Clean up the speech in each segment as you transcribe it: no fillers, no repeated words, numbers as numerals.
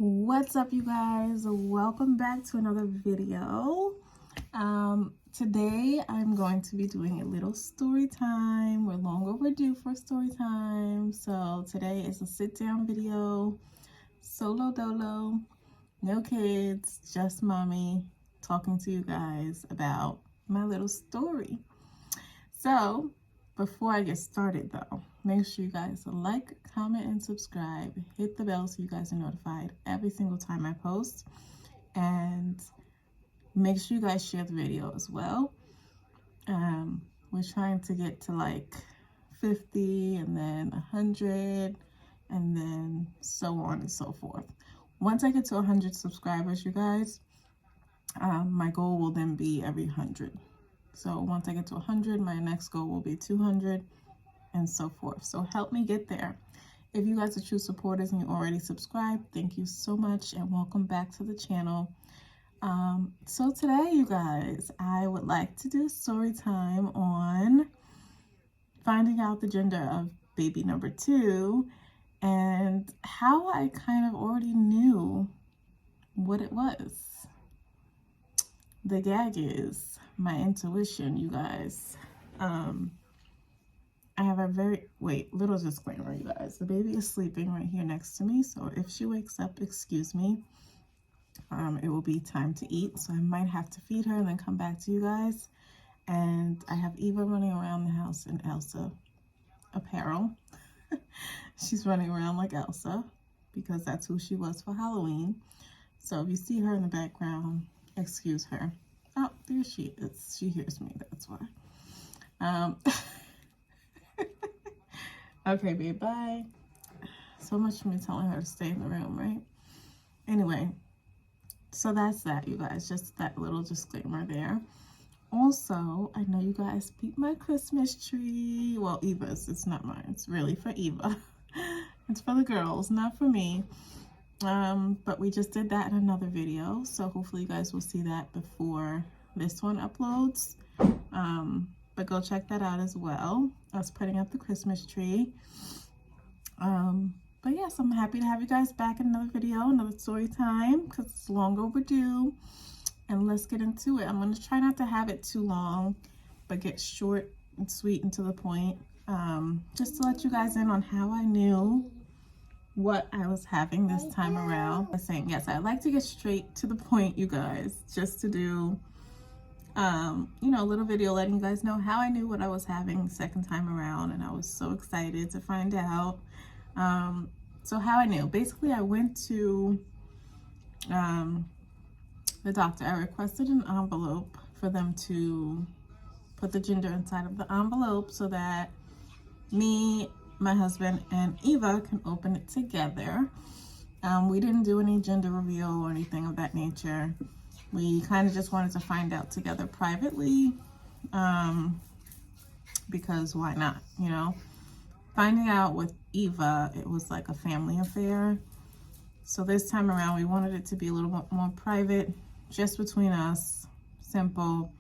What's up, you guys? Welcome back to another video. Today I'm going to be doing a little story time. We're long overdue for story time. So today is a sit down video, solo dolo, no kids, just mommy talking to you guys about my little story. So before I get started though, make sure you guys like, comment, and subscribe. Hit the bell so you guys are notified every single time I post. And make sure you guys share the video as well. We're trying to get to like 50 and then 100 and then so on and so forth. Once I get to 100 subscribers, you guys, my goal will then be every 100. So once I get to 100, my next goal will be 200 and so forth. So help me get there. If you guys are true supporters and you already subscribed, thank you so much and welcome back to the channel. So today, you guys, I would like to do a story time on finding out the gender of baby number 2 and how I kind of already knew what it was. The gag is my intuition, you guys. I have a little disclaimer, you guys. The baby is sleeping right here next to me, so if she wakes up, excuse me. It will be time to eat, so I might have to feed her and then come back to you guys. And I have Eva running around the house in Elsa apparel. She's running around like Elsa because that's who she was for Halloween. So if you see her in the background, excuse her. Oh, there she is. She hears me, that's why. Okay, babe, bye. So much for me telling her to stay in the room, right? Anyway, so that's that, you guys. Just that little disclaimer there. Also, I know you guys peeped my Christmas tree. Well, Eva's. It's not mine. It's really for Eva. It's for the girls, not for me. But we just did that in another video. So hopefully you guys will see that before this one uploads. But go check that out as well. Us putting up the Christmas tree. But yes, I'm happy to have you guys back in another video, another story time, because it's long overdue. And let's get into it. I'm going to try not to have it too long, but get short and sweet and to the point. Just to let you guys in on how I knew what I was having this time around. I was saying, yes, I like to get straight to the point, you guys, just to do, you know, a little video letting you guys know how I knew what I was having second time around. And I was so excited to find out. So how I knew, basically I went to the doctor. I requested an envelope for them to put the gender inside of the envelope so that me, my husband, and Eva can open it together. We didn't do any gender reveal or anything of that nature. We kind of just wanted to find out together privately, because why not, you know? Finding out with Eva, it was like a family affair. So this time around, we wanted it to be a little bit more private, just between us, simple.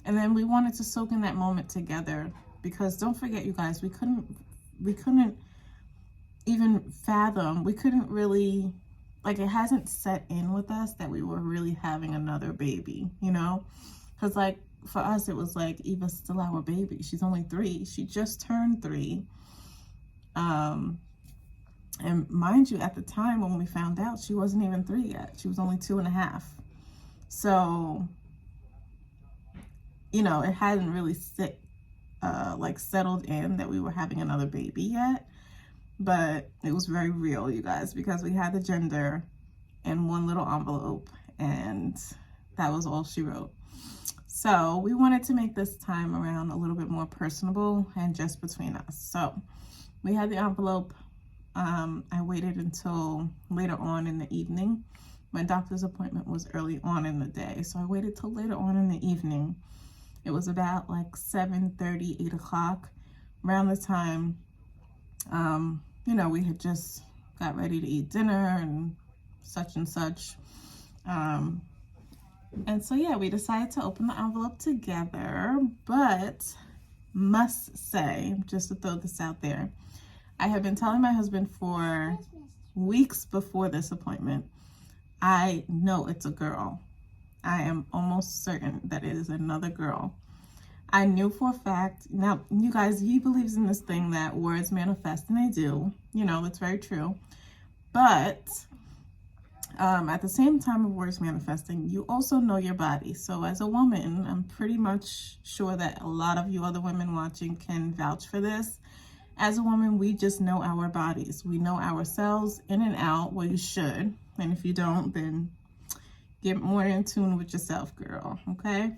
And then we wanted to soak in that moment together, because don't forget, you guys, we couldn't even fathom, we couldn't really, like, it hasn't set in with us that we were really having another baby, you know? Because like for us, it was like, Eva's still our baby. She's only 3. She just turned 3. And mind you, at the time when we found out, she wasn't even 3 yet. She was only 2.5. So, you know, it hadn't really settled in that we were having another baby yet. But it was very real, you guys, because we had the gender in one little envelope and that was all she wrote. So we wanted to make this time around a little bit more personable and just between us. So we had the envelope. I waited until later on in the evening. My doctor's appointment was early on in the day, so I waited till later on in the evening. It was about like 7:30, 8 o'clock, around the time, you know, we had just got ready to eat dinner and such and such. And so, yeah, we decided to open the envelope together, but must say, just to throw this out there, I have been telling my husband for weeks before this appointment, I know it's a girl. I am almost certain that it is another girl. I knew for a fact. Now, you guys, he believes in this thing that words manifest, and they do. You know, it's very true. But at the same time of words manifesting, you also know your body. So as a woman, I'm pretty much sure that a lot of you other women watching can vouch for this. As a woman, we just know our bodies. We know ourselves in and out. Well, you should. And if you don't, then get more in tune with yourself, girl. Okay?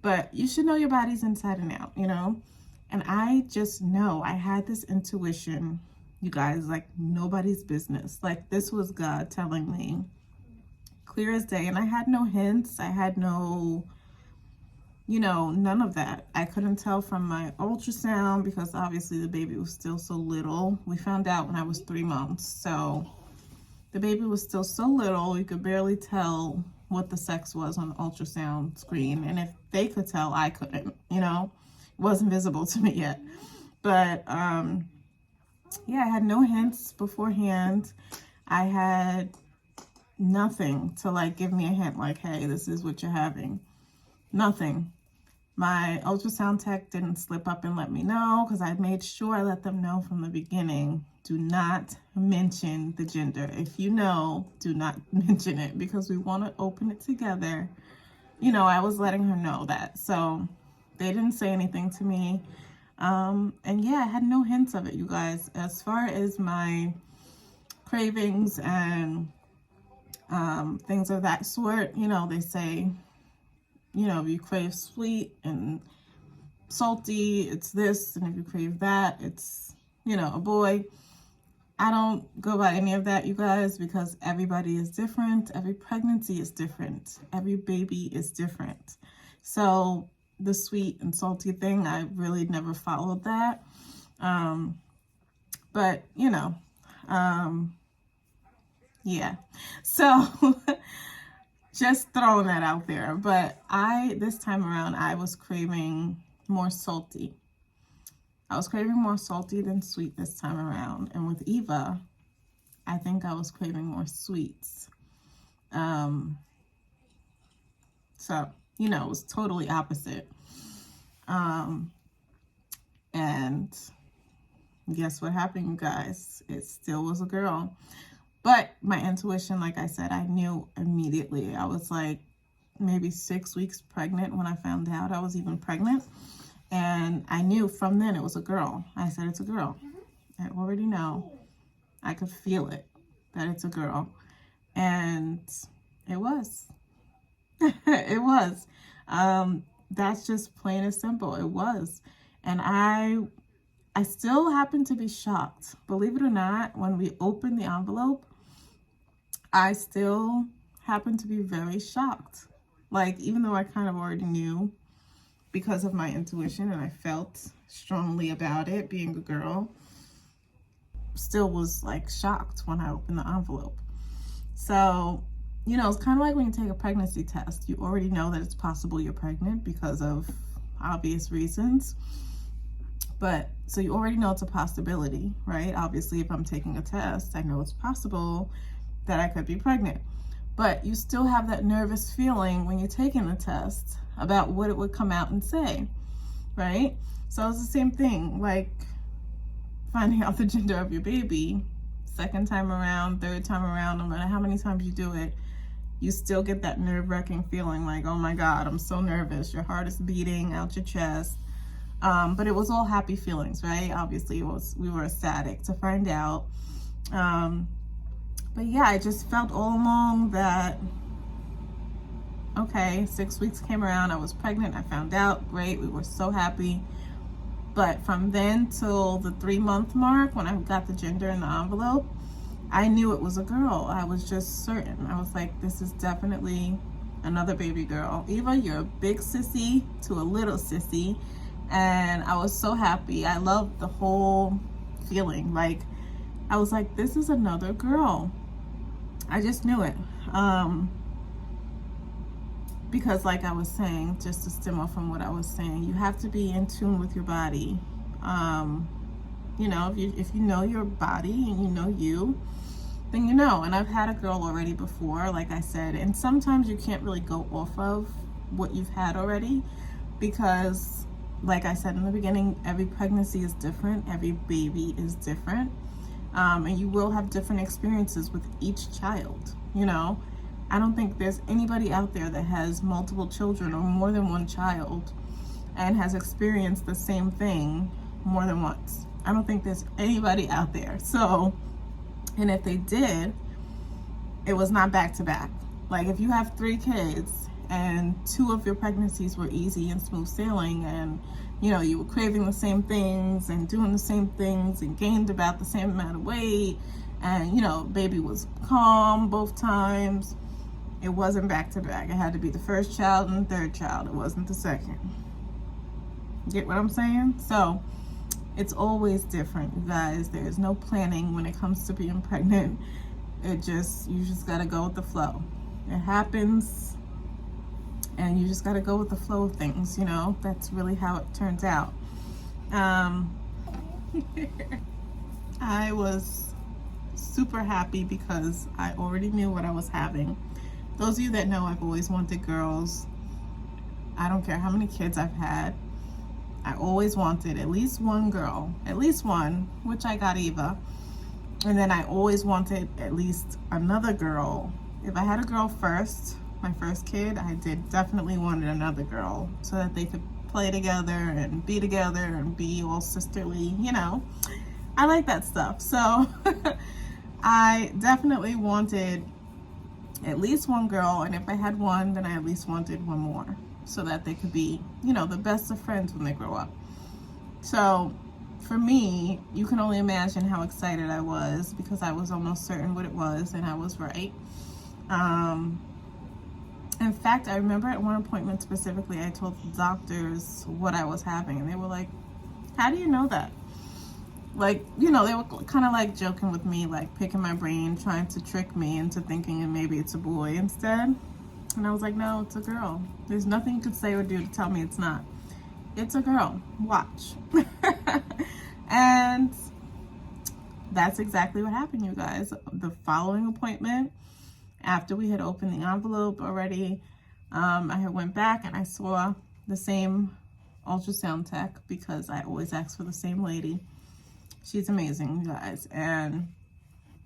But you should know your bodies inside and out, you know? And I just know, I had this intuition, you guys, like nobody's business. Like this was God telling me, clear as day. And I had no hints. I had no, you know, none of that. I couldn't tell from my ultrasound because obviously the baby was still so little. We found out when I was 3 months. So the baby was still so little, you could barely tell what the sex was on the ultrasound screen. And if they could tell, I couldn't, you know, it wasn't visible to me yet. But yeah, I had no hints beforehand. I had nothing to like give me a hint like, hey, this is what you're having. Nothing. My ultrasound tech didn't slip up and let me know because I made sure I let them know from the beginning, do not mention the gender. If you know, do not mention it because we want to open it together. You know, I was letting her know that. So they didn't say anything to me. And yeah, I had no hints of it, you guys. As far as my cravings and things of that sort, you know, they say, you know, if you crave sweet and salty, it's this. And if you crave that, it's, you know, a boy. I don't go by any of that, you guys, because everybody is different. Every pregnancy is different. Every baby is different. So the sweet and salty thing, I really never followed that. But, you know, yeah. So just throwing that out there. But this time around, I was craving more salty. I was craving more salty than sweet this time around. And with Eva, I think I was craving more sweets. So, you know, it was totally opposite. And guess what happened, you guys? It still was a girl. But my intuition, like I said, I knew immediately. I was like maybe 6 weeks pregnant when I found out I was even pregnant. And I knew from then it was a girl. I said, it's a girl. I already know. I could feel it, that it's a girl. And it was. It was. That's just plain and simple. It was. And I still happen to be shocked. Believe it or not, when we opened the envelope, I still happen to be very shocked. Like, even though I kind of already knew because of my intuition and I felt strongly about it being a girl, still was like shocked when I opened the envelope. So, you know, it's kind of like when you take a pregnancy test. You already know that it's possible you're pregnant because of obvious reasons. But so you already know it's a possibility, right? Obviously, if I'm taking a test, I know it's possible that I could be pregnant. But you still have that nervous feeling when you're taking the test about what it would come out and say, right? So it's the same thing, like finding out the gender of your baby, second time around, third time around, no matter how many times you do it, you still get that nerve-wracking feeling like, oh my God, I'm so nervous. Your heart is beating out your chest. But it was all happy feelings, right? Obviously, we were ecstatic to find out. But yeah, I just felt all along that, okay, 6 weeks came around, I was pregnant, I found out, great, we were so happy. But from then till the 3-month mark, when I got the gender in the envelope, I knew it was a girl. I was just certain. I was like, this is definitely another baby girl. Eva, you're a big sissy to a little sissy. And I was so happy. I loved the whole feeling. Like, I was like, this is another girl. I just knew it. Because like I was saying, just to stem off from what I was saying, you have to be in tune with your body. You know, if you know your body and you know you, then you know. And I've had a girl already before, like I said, and sometimes you can't really go off of what you've had already because, like I said in the beginning, every pregnancy is different, every baby is different, and you will have different experiences with each child, you know. I don't think there's anybody out there that has multiple children or more than one child and has experienced the same thing more than once. I don't think there's anybody out there. So, and if they did, it was not back to back. Like if you have 3 kids and 2 of your pregnancies were easy and smooth sailing, and you know, you were craving the same things and doing the same things and gained about the same amount of weight, and you know, baby was calm both times, it wasn't back to back. It had to be the first child and the third child. It wasn't the second. Get what I'm saying? So it's always different, you guys. There's no planning when it comes to being pregnant. You just gotta go with the flow. It happens and you just gotta go with the flow of things, you know. That's really how it turns out. I was super happy because I already knew what I was having. Those of you that know, I've always wanted girls. I don't care how many kids I've had. I always wanted at least one girl, at least one, which I got Eva. And then I always wanted at least another girl. If I had a girl first, my first kid, I definitely wanted another girl so that they could play together and be all sisterly, you know. I like that stuff. So I definitely wanted at least one girl, and if I had one, then I at least wanted one more so that they could be, you know, the best of friends when they grow up. So for me, you can only imagine how excited I was because I was almost certain what it was, and I was right. In fact, I remember at one appointment specifically, I told the doctors what I was having, and they were like, how do you know that? Like, you know, they were kind of like joking with me, like picking my brain, trying to trick me into thinking maybe it's a boy instead. And I was like, no, it's a girl. There's nothing you could say or do to tell me it's not. It's a girl. Watch. And that's exactly what happened, you guys. The following appointment, after we had opened the envelope already, I had went back and I saw the same ultrasound tech because I always ask for the same lady. She's amazing, you guys. And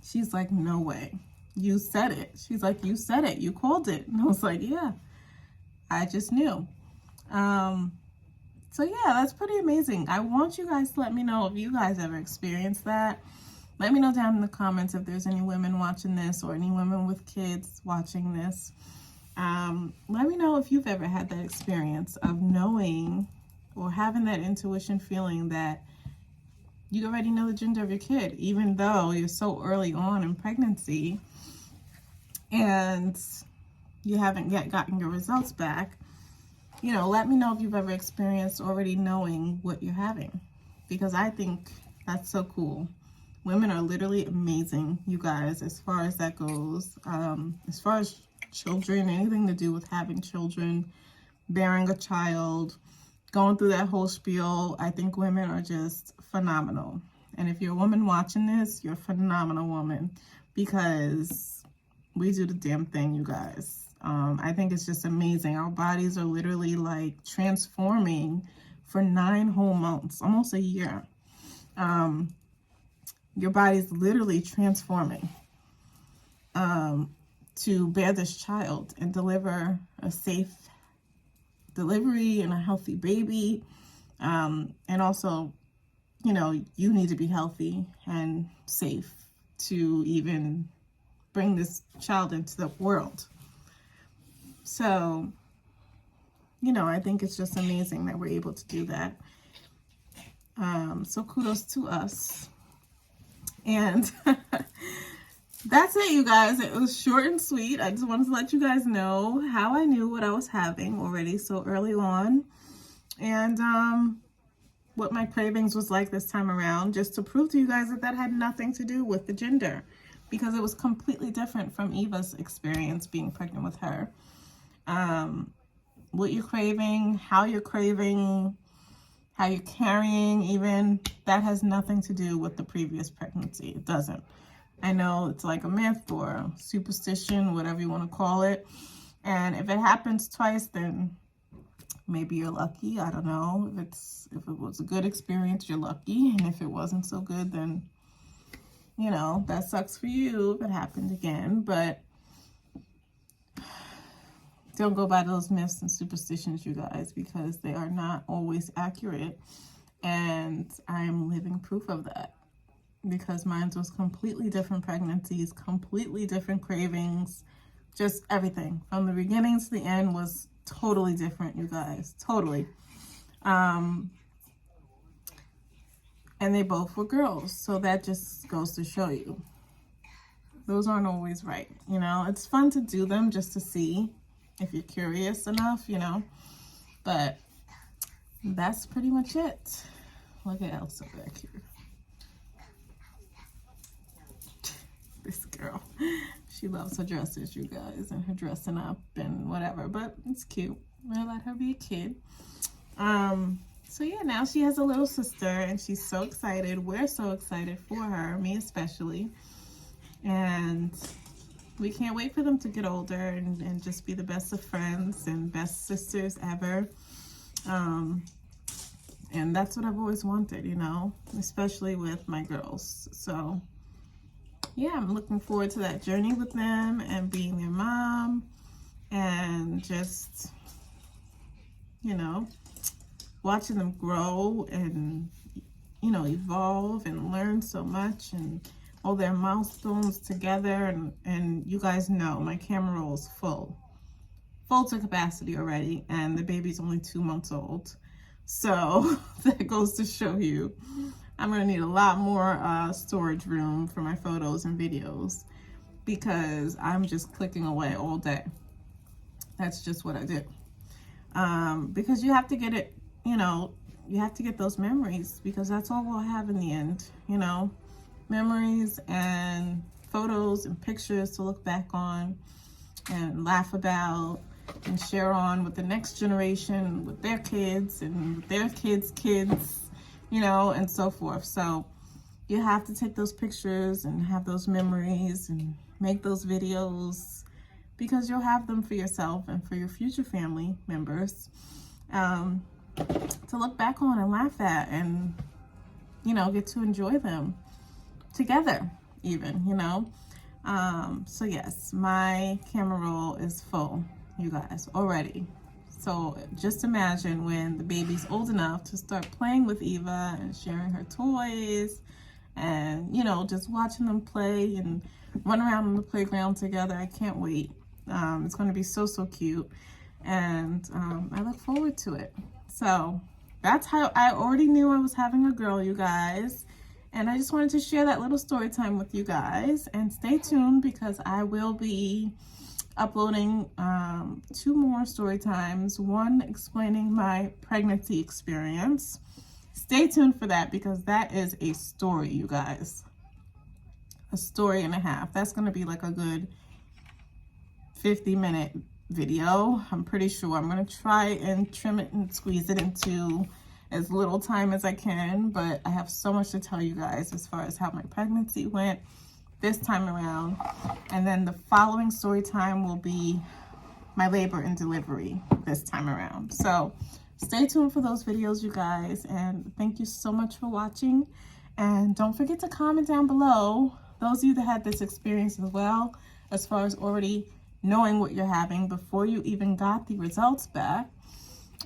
she's like, no way. You said it. She's like, you said it. You called it. And I was like, yeah, I just knew. So yeah, that's pretty amazing. I want you guys to let me know if you guys ever experienced that. Let me know down in the comments if there's any women watching this or any women with kids watching this. Let me know if you've ever had that experience of knowing or having that intuition feeling that you already know the gender of your kid, even though you're so early on in pregnancy and you haven't yet gotten your results back. You know, let me know if you've ever experienced already knowing what you're having, because I think that's so cool. Women are literally amazing, you guys, as far as that goes. As far as children, anything to do with having children, bearing a child, going through that whole spiel, I think women are just phenomenal. And if you're a woman watching this, you're a phenomenal woman, because we do the damn thing, you guys. I think it's just amazing. Our bodies are literally like transforming for 9 whole months, almost a year. Your body's literally transforming to bear this child and deliver a safe delivery and a healthy baby. And also, you know, you need to be healthy and safe to even bring this child into the world. So, you know, I think it's just amazing that we're able to do that. So kudos to us. And that's it, you guys. It was short and sweet. I just wanted to let you guys know how I knew what I was having already so early on. And what my cravings was like this time around, just to prove to you guys that that had nothing to do with the gender, because it was completely different from Eva's experience being pregnant with her. What you're craving, how you're craving, how you're carrying, even, that has nothing to do with the previous pregnancy. It doesn't. I know it's like a myth or superstition, whatever you want to call it. And if it happens twice, then maybe you're lucky. I don't know. If it was a good experience, you're lucky. And if it wasn't so good, then, you know, that sucks for you if it happened again. But don't go by those myths and superstitions, you guys, because they are not always accurate. And I am living proof of that, because mine was completely different pregnancies, completely different cravings, just everything. From the beginning to the end was totally different, you guys, totally. And they both were girls, so that just goes to show you. Those aren't always right, you know. It's fun to do them just to see if you're curious enough, you know. But that's pretty much it. Look at Elsa back here. This girl, she loves her dresses, you guys, and her dressing up and whatever, but it's cute. I let her be a kid. So yeah, now she has a little sister, and she's so excited. We're so excited for her, me especially. And we can't wait for them to get older and just be the best of friends and best sisters ever. And that's what I've always wanted, you know, especially with my girls. So yeah, I'm looking forward to that journey with them and being their mom and just, you know, watching them grow and, you know, evolve and learn so much, and all their milestones together. And you guys know my camera roll is full to capacity already, and the baby's only 2 months old. So that goes to show you I'm gonna need a lot more storage room for my photos and videos, because I'm just clicking away all day. That's just what I do. Because you have to get it, you know, you have to get those memories, because that's all we'll have in the end, you know, memories and photos and pictures to look back on and laugh about and share on with the next generation, with their kids and with their kids' kids, you know, and so forth. So you have to take those pictures and have those memories and make those videos, because you'll have them for yourself and for your future family members to look back on and laugh at, and, you know, get to enjoy them together even, you know. So yes, my camera roll is full, you guys, already. So just imagine when the baby's old enough to start playing with Eva and sharing her toys and, you know, just watching them play and run around on the playground together. I can't wait. It's going to be so cute, and I look forward to it. So that's how I already knew I was having a girl, you guys. And I just wanted to share that little story time with you guys. And stay tuned, because I will be uploading 2 more story times, one explaining my pregnancy experience. Stay tuned for that, because that is a story, you guys. A story and a half. That's going to be like a good 50-minute video. I'm pretty sure. I'm going to try and trim it and squeeze it into as little time as I can, but I have so much to tell you guys as far as how my pregnancy went this time around. And then the following story time will be my labor and delivery this time around. So stay tuned for those videos, you guys, and thank you so much for watching. And don't forget to comment down below, those of you that had this experience as well, as far as already knowing what you're having before you even got the results back,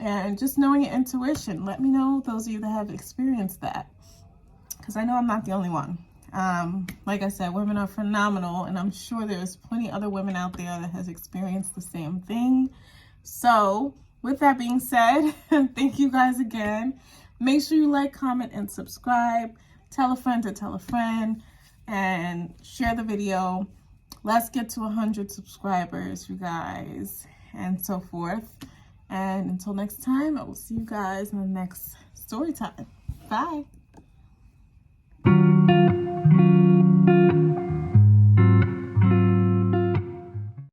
and just knowing your intuition. Let me know, those of you that have experienced that, because I know I'm not the only one. Like I said, women are phenomenal, and I'm sure there's plenty other women out there that has experienced the same thing. So with that being said, thank you guys again. Make sure you like, comment, and subscribe. Tell a friend to tell a friend, and share the video. Let's get to 100 subscribers, you guys, and so forth. And until next time, I will see you guys in the next story time. Bye.